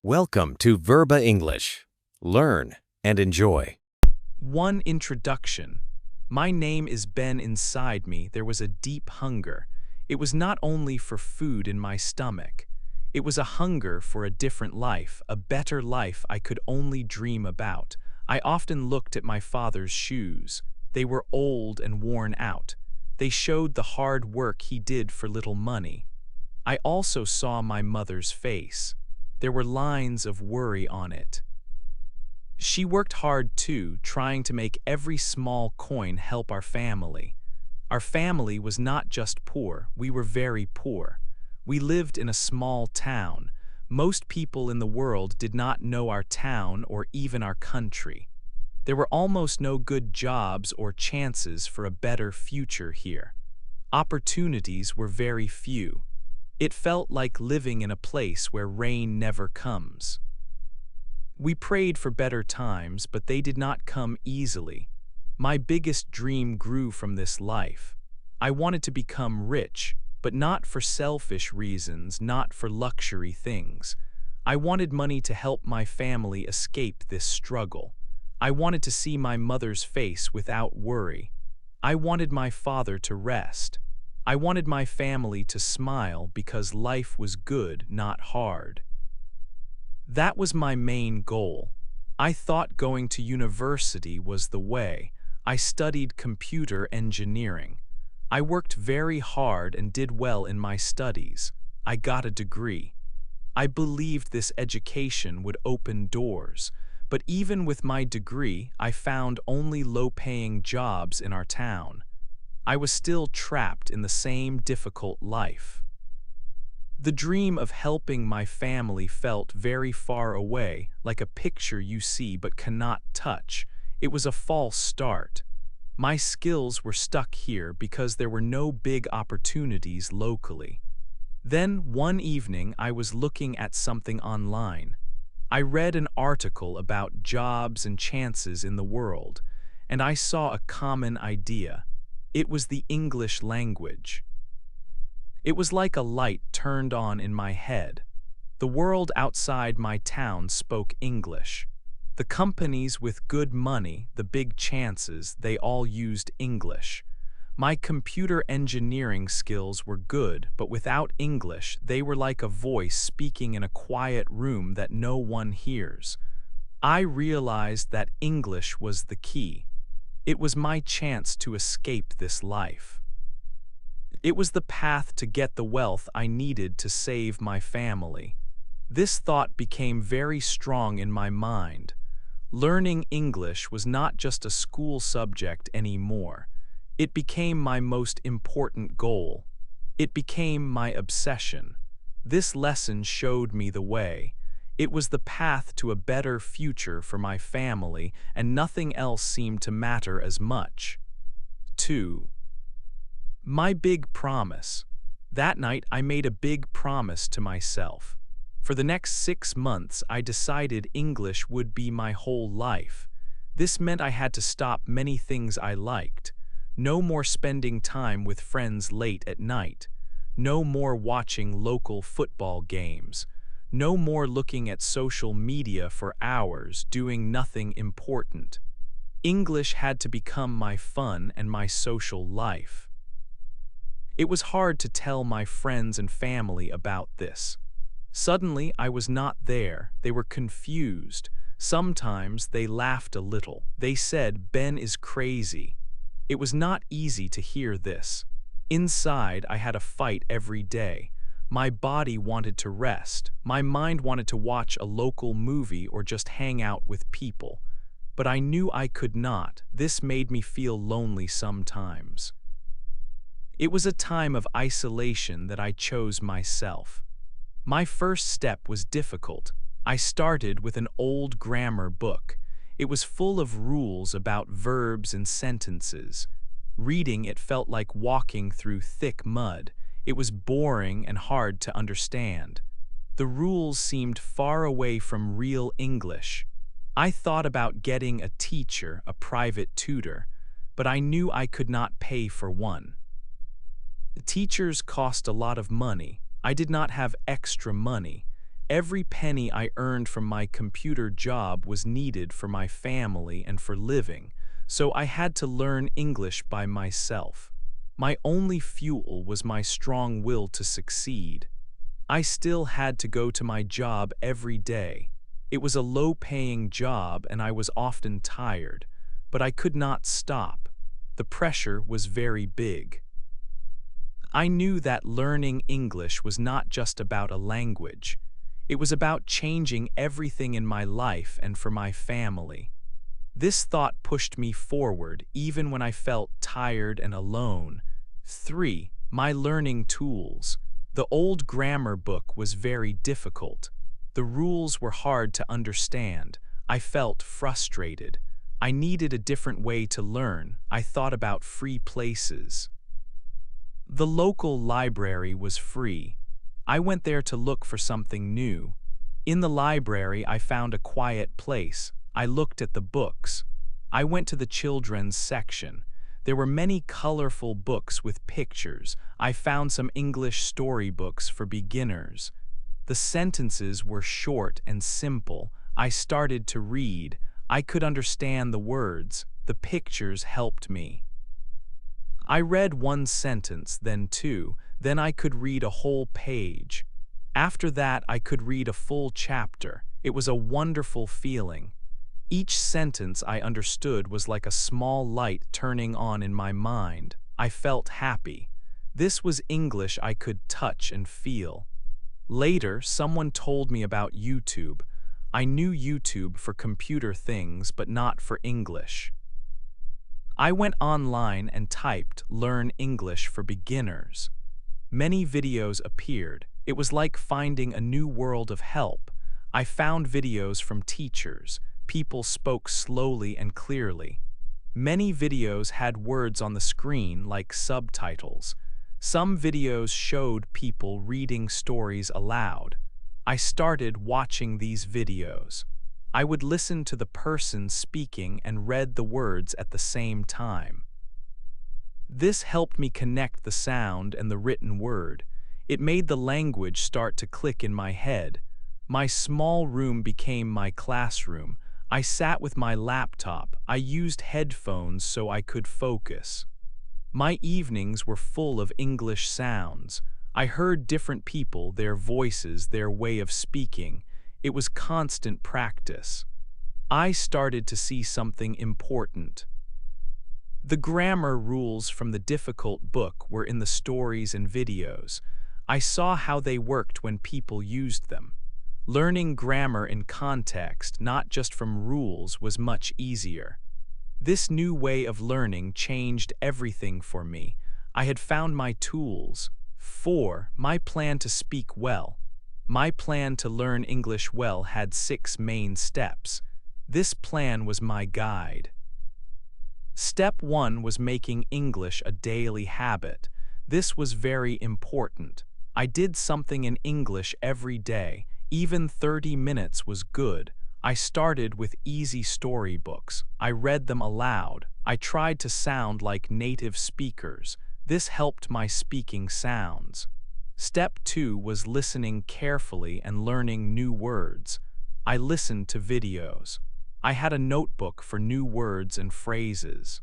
Welcome to Verba English. Learn and enjoy. One introduction. My name is Ben. Inside me, there was a deep hunger. It was not only for food in my stomach. It was a hunger for a different life, a better life I could only dream about. I often looked at my father's shoes. They were old and worn out. They showed the hard work he did for little money. I also saw my mother's face. There were lines of worry on it. She worked hard too, trying to make every small coin help our family. Our family was not just poor, we were very poor. We lived in a small town. Most people in the world did not know our town or even our country. There were almost no good jobs or chances for a better future here. Opportunities were very few. It felt like living in a place where rain never comes. We prayed for better times, but they did not come easily. My biggest dream grew from this life. I wanted to become rich, but not for selfish reasons, not for luxury things. I wanted money to help my family escape this struggle. I wanted to see my mother's face without worry. I wanted my father to rest. I wanted my family to smile because life was good, not hard. That was my main goal. I thought going to university was the way. I studied computer engineering. I worked very hard and did well in my studies. I got a degree. I believed this education would open doors, but even with my degree, I found only low-paying jobs in our town. I was still trapped in the same difficult life. The dream of helping my family felt very far away, like a picture you see but cannot touch. It was a false start. My skills were stuck here because there were no big opportunities locally. Then, one evening, I was looking at something online. I read an article about jobs and chances in the world, and I saw a common idea. It was the English language. It was like a light turned on in my head. The world outside my town spoke English. The companies with good money, the big chances, they all used English. My computer engineering skills were good, but without English, they were like a voice speaking in a quiet room that no one hears. I realized that English was the key. It was my chance to escape this life. It was the path to get the wealth I needed to save my family. This thought became very strong in my mind. Learning English was not just a school subject anymore. It became my most important goal. It became my obsession. This lesson showed me the way. It was the path to a better future for my family, and nothing else seemed to matter as much. 2. My big promise. That night I made a big promise to myself. For the next 6 months I decided English would be my whole life. This meant I had to stop many things I liked. No more spending time with friends late at night. No more watching local football games. No more looking at social media for hours doing nothing important. English had to become my fun and my social life. It was hard to tell my friends and family about this. Suddenly, I was not there. They were confused. Sometimes they laughed a little. They said, "Ben is crazy." It was not easy to hear this. Inside, I had a fight every day. My body wanted to rest. My mind wanted to watch a local movie or just hang out with people. But I knew I could not. This made me feel lonely sometimes. It was a time of isolation that I chose myself. My first step was difficult. I started with an old grammar book. It was full of rules about verbs and sentences. Reading it felt like walking through thick mud. It was boring and hard to understand. The rules seemed far away from real English. I thought about getting a teacher, a private tutor, but I knew I could not pay for one. Teachers cost a lot of money. I did not have extra money. Every penny I earned from my computer job was needed for my family and for living, so I had to learn English by myself. My only fuel was my strong will to succeed. I still had to go to my job every day. It was a low-paying job and I was often tired, but I could not stop. The pressure was very big. I knew that learning English was not just about a language. It was about changing everything in my life and for my family. This thought pushed me forward even when I felt tired and alone. 3. My learning tools. The old grammar book was very difficult. The rules were hard to understand. I felt frustrated. I needed a different way to learn. I thought about free places. The local library was free. I went there to look for something new. In the library, I found a quiet place. I looked at the books. I went to the children's section. There were many colorful books with pictures. I found some English storybooks for beginners. The sentences were short and simple. I started to read. I could understand the words. The pictures helped me. I read one sentence, then two, then I could read a whole page. After that, I could read a full chapter. It was a wonderful feeling. Each sentence I understood was like a small light turning on in my mind. I felt happy. This was English I could touch and feel. Later, someone told me about YouTube. I knew YouTube for computer things, but not for English. I went online and typed "Learn English for Beginners." Many videos appeared. It was like finding a new world of help. I found videos from teachers. People spoke slowly and clearly. Many videos had words on the screen like subtitles. Some videos showed people reading stories aloud. I started watching these videos. I would listen to the person speaking and read the words at the same time. This helped me connect the sound and the written word. It made the language start to click in my head. My small room became my classroom. I sat with my laptop. I used headphones so I could focus. My evenings were full of English sounds. I heard different people, their voices, their way of speaking. It was constant practice. I started to see something important. The grammar rules from the difficult book were in the stories and videos. I saw how they worked when people used them. Learning grammar in context, not just from rules, was much easier. This new way of learning changed everything for me. I had found my tools. 4. My plan to speak well. My plan to learn English well had 6 main steps. This plan was my guide. Step 1 was making English a daily habit. This was very important. I did something in English every day. Even 30 minutes was good. I started with easy storybooks. I read them aloud. I tried to sound like native speakers. This helped my speaking sounds. Step 2 was listening carefully and learning new words. I listened to videos. I had a notebook for new words and phrases.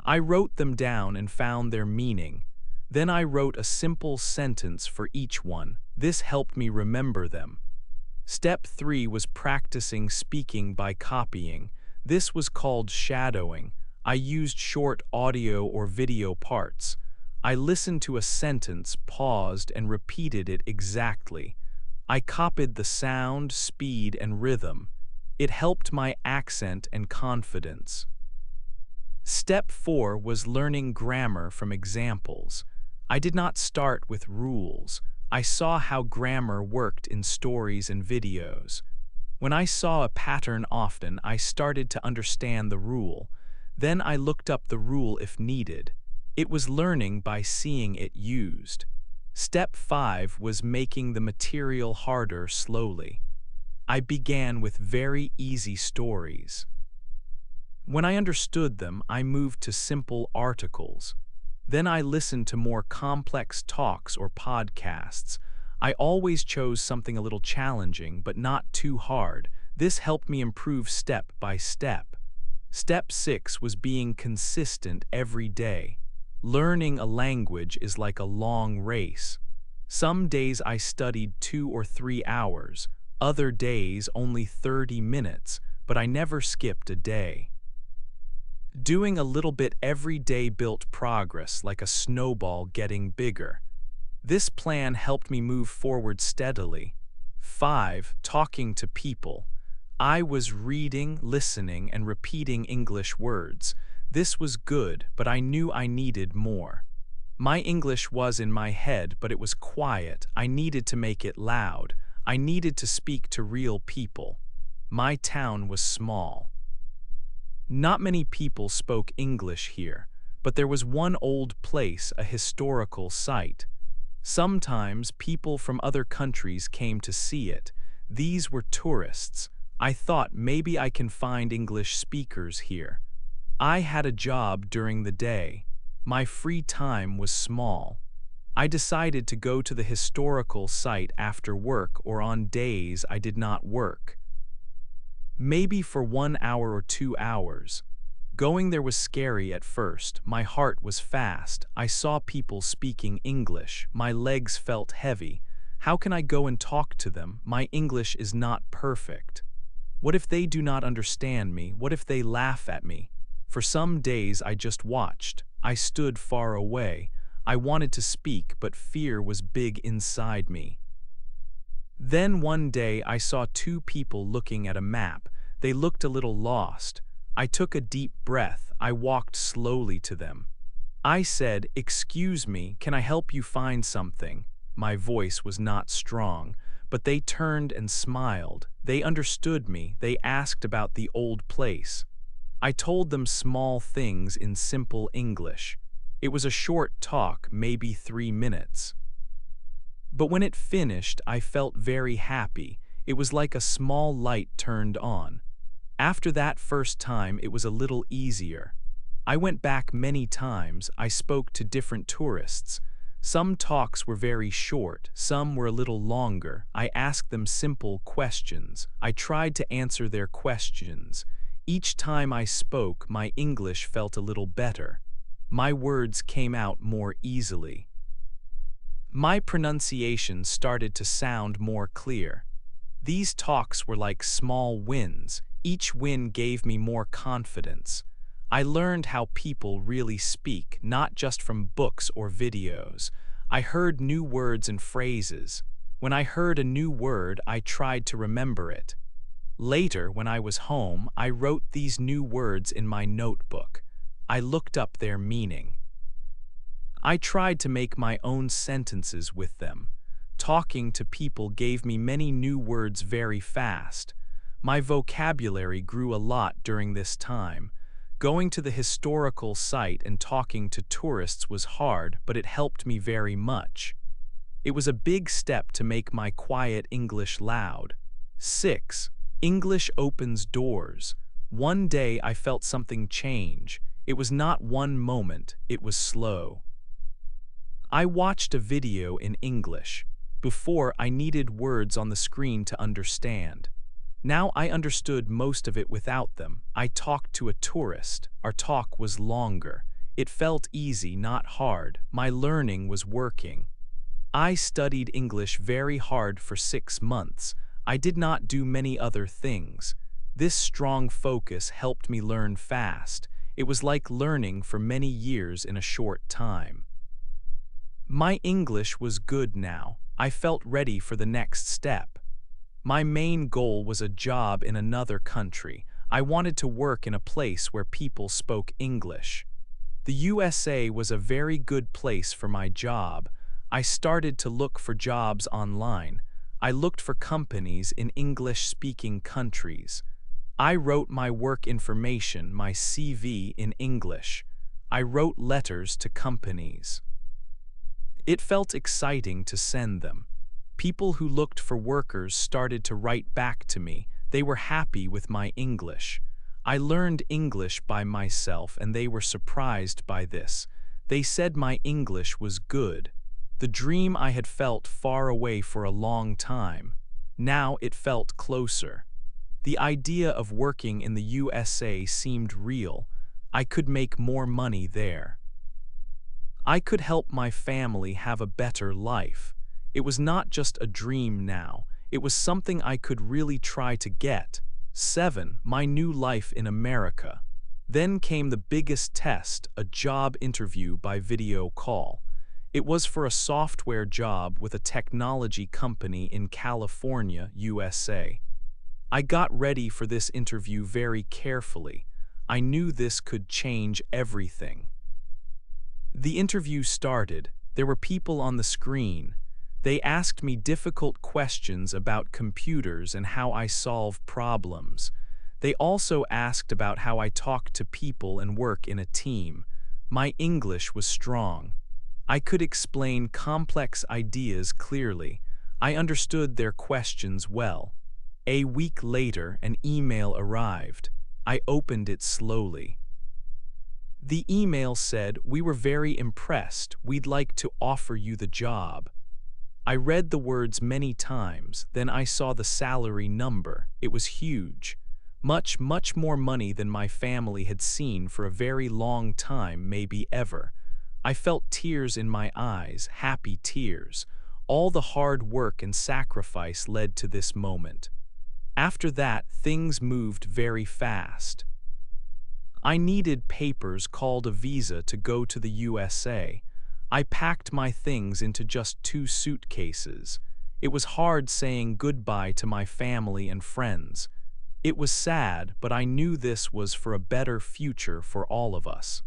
I wrote them down and found their meaning. Then I wrote a simple sentence for each one. This helped me remember them. Step 3 was practicing speaking by copying. This was called shadowing. I used short audio or video parts. I listened to a sentence, paused, and repeated it exactly. I copied the sound, speed, and rhythm. It helped my accent and confidence. Step 4 was learning grammar from examples. I did not start with rules. I saw how grammar worked in stories and videos. When I saw a pattern often, I started to understand the rule. Then I looked up the rule if needed. It was learning by seeing it used. Step 5 was making the material harder slowly. I began with very easy stories. When I understood them, I moved to simple articles. Then I listened to more complex talks or podcasts. I always chose something a little challenging, but not too hard. This helped me improve step by step. Step 6 was being consistent every day. Learning a language is like a long race. Some days I studied 2 or 3 hours, other days only 30 minutes, but I never skipped a day. Doing a little bit every day built progress like a snowball getting bigger. This plan helped me move forward steadily. 5. Talking to people. I was reading, listening, and repeating English words. This was good, but I knew I needed more. My English was in my head, but it was quiet. I needed to make it loud. I needed to speak to real people. My town was small. Not many people spoke English here, but there was one old place, a historical site. Sometimes people from other countries came to see it. These were tourists. I thought maybe I can find English speakers here. I had a job during the day. My free time was small. I decided to go to the historical site after work or on days I did not work. Maybe for 1 hour or 2 hours. Going there was scary at first. My heart was fast. I saw people speaking English. My legs felt heavy. How can I go and talk to them? My English is not perfect. What if they do not understand me? What if they laugh at me? For some days I just watched. I stood far away. I wanted to speak, but fear was big inside me. Then one day I saw 2 people looking at a map. They looked a little lost. I took a deep breath. I walked slowly to them. I said, "Excuse me, can I help you find something?" My voice was not strong, but they turned and smiled. They understood me. They asked about the old place. I told them small things in simple English. It was a short talk, maybe 3 minutes. But when it finished, I felt very happy. It was like a small light turned on. After that first time, it was a little easier. I went back many times. I spoke to different tourists. Some talks were very short, some were a little longer. I asked them simple questions. I tried to answer their questions. Each time I spoke, my English felt a little better. My words came out more easily. My pronunciation started to sound more clear. These talks were like small wins. Each win gave me more confidence. I learned how people really speak, not just from books or videos. I heard new words and phrases. When I heard a new word, I tried to remember it. Later, when I was home, I wrote these new words in my notebook. I looked up their meaning. I tried to make my own sentences with them. Talking to people gave me many new words very fast. My vocabulary grew a lot during this time. Going to the historical site and talking to tourists was hard, but it helped me very much. It was a big step to make my quiet English loud. 6. English opens doors. One day I felt something change. It was not one moment, it was slow. I watched a video in English. Before, I needed words on the screen to understand. Now I understood most of it without them. I talked to a tourist. Our talk was longer. It felt easy, not hard. My learning was working. I studied English very hard for 6 months. I did not do many other things. This strong focus helped me learn fast. It was like learning for many years in a short time. My English was good now. I felt ready for the next step. My main goal was a job in another country. I wanted to work in a place where people spoke English. The USA was a very good place for my job. I started to look for jobs online. I looked for companies in English-speaking countries. I wrote my work information, my CV, in English. I wrote letters to companies. It felt exciting to send them. People who looked for workers started to write back to me. They were happy with my English. I learned English by myself and they were surprised by this. They said my English was good. The dream I had felt far away for a long time. Now it felt closer. The idea of working in the USA seemed real. I could make more money there. I could help my family have a better life. It was not just a dream now, it was something I could really try to get. 7. My new life in America. Then came the biggest test, a job interview by video call. It was for a software job with a technology company in California, USA. I got ready for this interview very carefully. I knew this could change everything. The interview started. There were people on the screen. They asked me difficult questions about computers and how I solve problems. They also asked about how I talk to people and work in a team. My English was strong. I could explain complex ideas clearly. I understood their questions well. A week later, an email arrived. I opened it slowly. The email said, "We were very impressed. We'd like to offer you the job." I read the words many times, then I saw the salary number. It was huge. Much more money than my family had seen for a very long time, maybe ever. I felt tears in my eyes, happy tears. All the hard work and sacrifice led to this moment. After that, things moved very fast. I needed papers called a visa to go to the USA. I packed my things into just 2 suitcases. It was hard saying goodbye to my family and friends. It was sad, but I knew this was for a better future for all of us.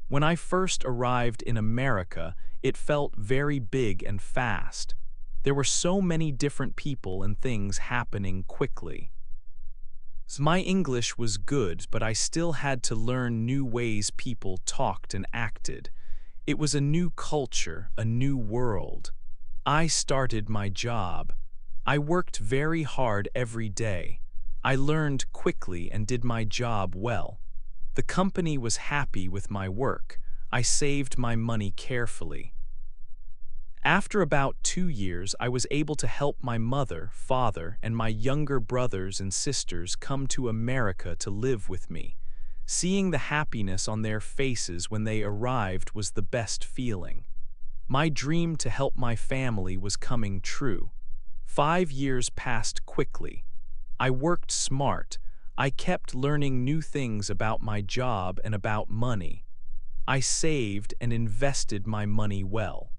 When I first arrived in America, it felt very big and fast. There were so many different people and things happening quickly. My English was good, but I still had to learn new ways people talked and acted. It was a new culture, a new world. I started my job. I worked very hard every day. I learned quickly and did my job well. The company was happy with my work. I saved my money carefully. After about 2 years, I was able to help my mother, father, and my younger brothers and sisters come to America to live with me. Seeing the happiness on their faces when they arrived was the best feeling. My dream to help my family was coming true. 5 years passed quickly. I worked smart. I kept learning new things about my job and about money. I saved and invested my money well.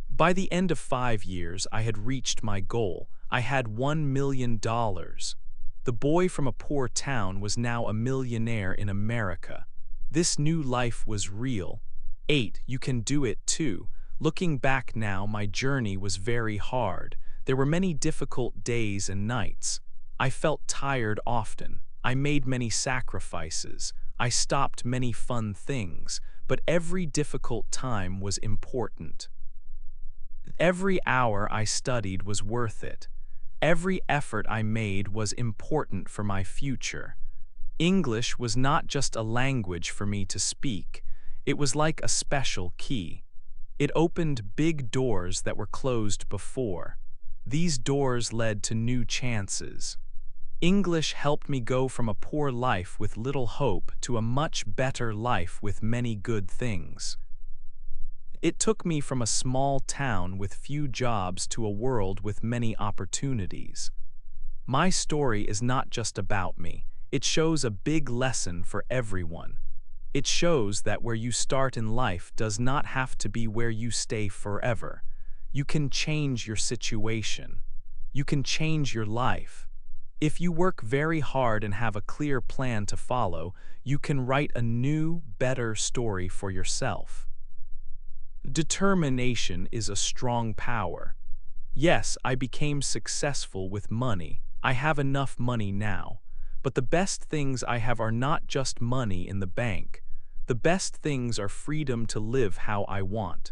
By the end of 5 years, I had reached my goal. I had $1 million. The boy from a poor town was now a millionaire in America. This new life was real. 8. You can do it too. Looking back now, my journey was very hard. There were many difficult days and nights. I felt tired often. I made many sacrifices. I stopped many fun things, but every difficult time was important. Every hour I studied was worth it. Every effort I made was important for my future. English was not just a language for me to speak. It was like a special key. It opened big doors that were closed before. These doors led to new chances. English helped me go from a poor life with little hope to a much better life with many good things. It took me from a small town with few jobs to a world with many opportunities. My story is not just about me. It shows a big lesson for everyone. It shows that where you start in life does not have to be where you stay forever. You can change your situation. You can change your life. If you work very hard and have a clear plan to follow, you can write a new, better story for yourself. Determination is a strong power. Yes, I became successful with money. I have enough money now. But the best things I have are not just money in the bank. The best things are freedom to live how I want,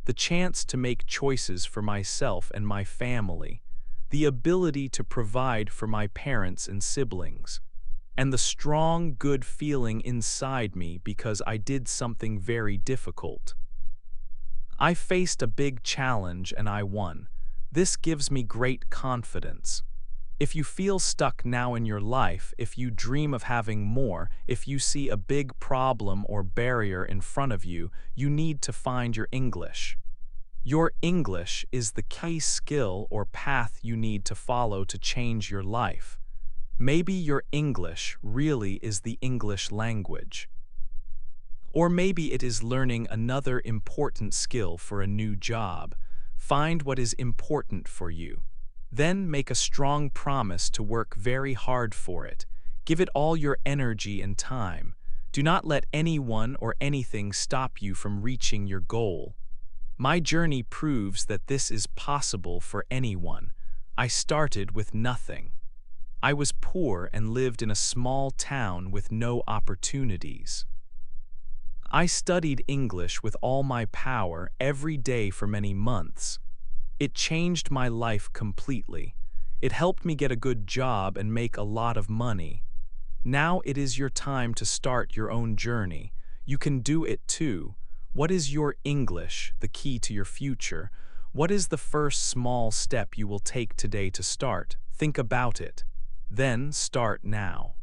the chance to make choices for myself and my family, the ability to provide for my parents and siblings, and the strong, good feeling inside me because I did something very difficult. I faced a big challenge and I won. This gives me great confidence. If you feel stuck now in your life, if you dream of having more, if you see a big problem or barrier in front of you, you need to find your English. Your English is the key skill or path you need to follow to change your life. Maybe your English really is the English language. Or maybe it is learning another important skill for a new job. Find what is important for you. Then make a strong promise to work very hard for it. Give it all your energy and time. Do not let anyone or anything stop you from reaching your goal. My journey proves that this is possible for anyone. I started with nothing. I was poor and lived in a small town with no opportunities. I studied English with all my power every day for many months. It changed my life completely. It helped me get a good job and make a lot of money. Now it is your time to start your own journey. You can do it too. What is your English, the key to your future? What is the first small step you will take today to start? Think about it. Then start now.